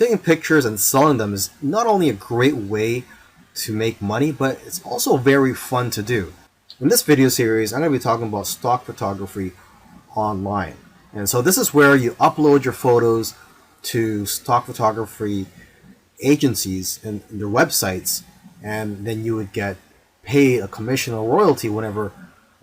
taking pictures and selling them is not only a great way to make money, but it's also very fun to do. In this video series, I'm going to be talking about stock photography online. And so this is where you upload your photos to stock photography agencies and their websites, and then you would get paid a commission or royalty whenever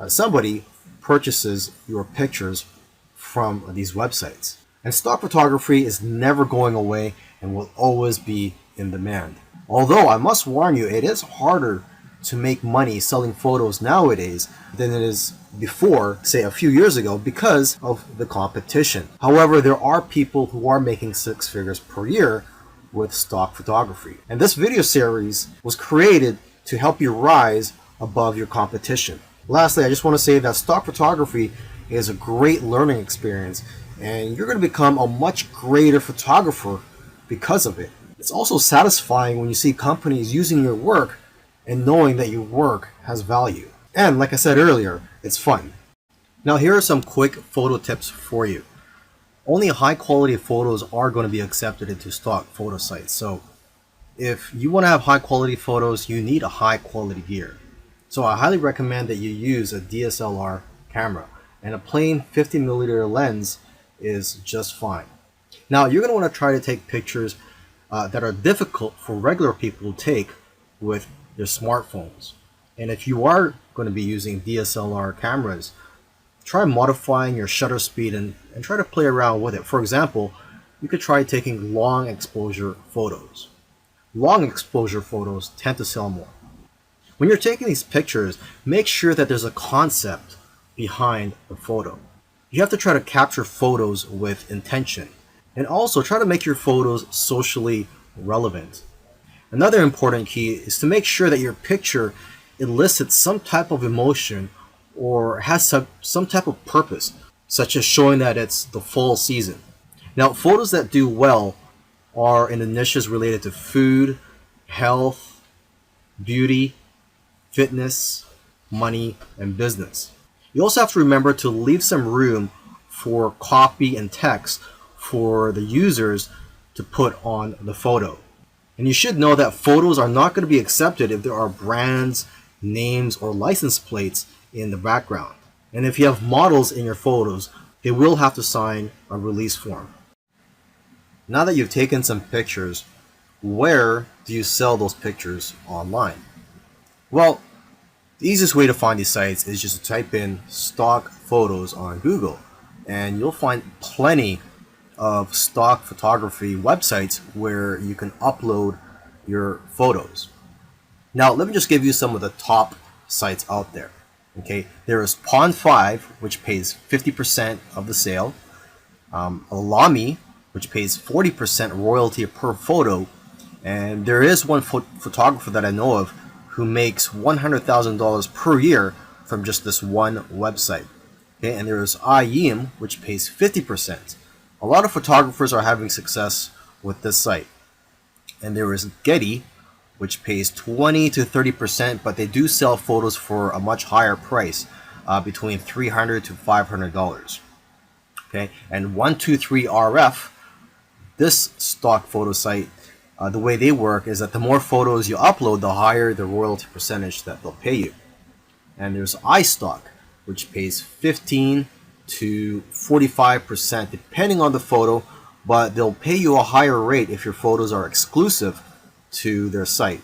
somebody purchases your pictures from these websites. And stock photography is never going away and will always be in demand. Although I must warn you, it is harder to make money selling photos nowadays than it is before, say a few years ago, because of the competition. However, there are people who are making six figures per year with stock photography. And this video series was created to help you rise above your competition. Lastly, I just want to say that stock photography is a great learning experience, and you're going to become a much greater photographer because of it. It's also satisfying when you see companies using your work and knowing that your work has value. And like I said earlier, it's fun. Now here are some quick photo tips for you. Only high quality photos are going to be accepted into stock photo sites. So if you want to have high quality photos, you need a high quality gear. So I highly recommend that you use a DSLR camera, and a plain 50mm lens is just fine. Now you're going to want to try to take pictures that are difficult for regular people to take with their smartphones. And if you are going to be using DSLR cameras, try modifying your shutter speed and try to play around with it. For example, you could try taking long exposure photos. Long exposure photos tend to sell more. When you're taking these pictures, make sure that there's a concept behind the photo. You have to try to capture photos with intention, and also try to make your photos socially relevant. Another important key is to make sure that your picture elicits some type of emotion or has some type of purpose, such as showing that it's the fall season. Now, photos that do well are in the niches related to food, health, beauty, fitness, money, and business. You also have to remember to leave some room for copy and text for the users to put on the photo. And you should know that photos are not going to be accepted if there are brands, names, or license plates in the background. And if you have models in your photos, they will have to sign a release form. Now that you've taken some pictures, where do you sell those pictures online? Well, the easiest way to find these sites is just to type in stock photos on Google, and you'll find plenty of stock photography websites where you can upload your photos. Now, let me just give you some of the top sites out there. Okay, there is Pond5, which pays 50% of the sale, Alamy, which pays 40% royalty per photo, and there is one photographer that I know of who makes $100,000 per year from just this one website. Okay, and there's iYeem, which pays 50%. A lot of photographers are having success with this site. And there is Getty, which pays 20 to 30%, but they do sell photos for a much higher price, between $300 to $500. Okay, and 123RF, this stock photo site, the way they work is that the more photos you upload, the higher the royalty percentage that they'll pay you. And there's iStock, which pays 15 to 45% depending on the photo, but they'll pay you a higher rate if your photos are exclusive to their site.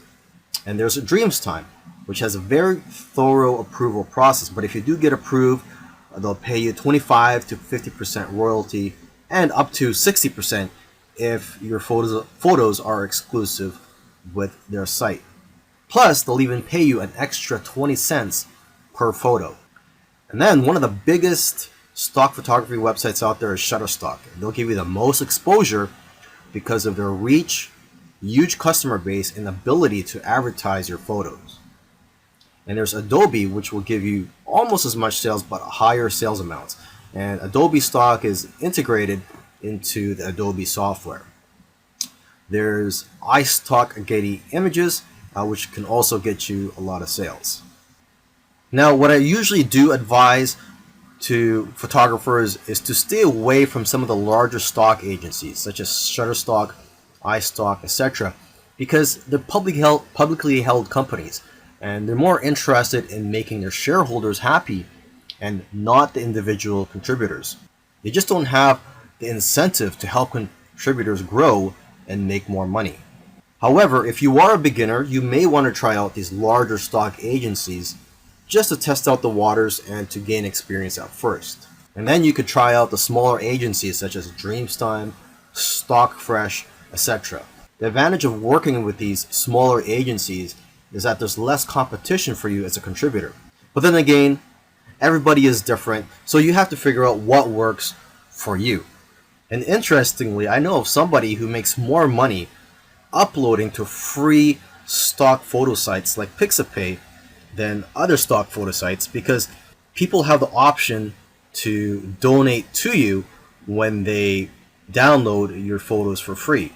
And there's Dreamstime, which has a very thorough approval process, but if you do get approved, they'll pay you 25 to 50% royalty and up to 60% if your photos are exclusive with their site. Plus, they'll even pay you an extra 20 cents per photo. And then one of the biggest stock photography websites out there is Shutterstock. They'll give you the most exposure because of their reach, huge customer base, and ability to advertise your photos. And there's Adobe, which will give you almost as much sales but higher sales amounts. And Adobe stock is integrated into the Adobe software. There's iStock Getty Images, which can also get you a lot of sales. Now, what I usually do advise to photographers is to stay away from some of the larger stock agencies, such as Shutterstock, iStock, etc. Because they're publicly held companies, and they're more interested in making their shareholders happy and not the individual contributors. They just don't have the incentive to help contributors grow and make more money. However, if you are a beginner, you may want to try out these larger stock agencies just to test out the waters and to gain experience at first. And then you could try out the smaller agencies such as Dreamstime, StockFresh, etc. The advantage of working with these smaller agencies is that there's less competition for you as a contributor. But then again, everybody is different, so you have to figure out what works for you. And interestingly, I know of somebody who makes more money uploading to free stock photo sites like Pixabay than other stock photo sites, because people have the option to donate to you when they download your photos for free.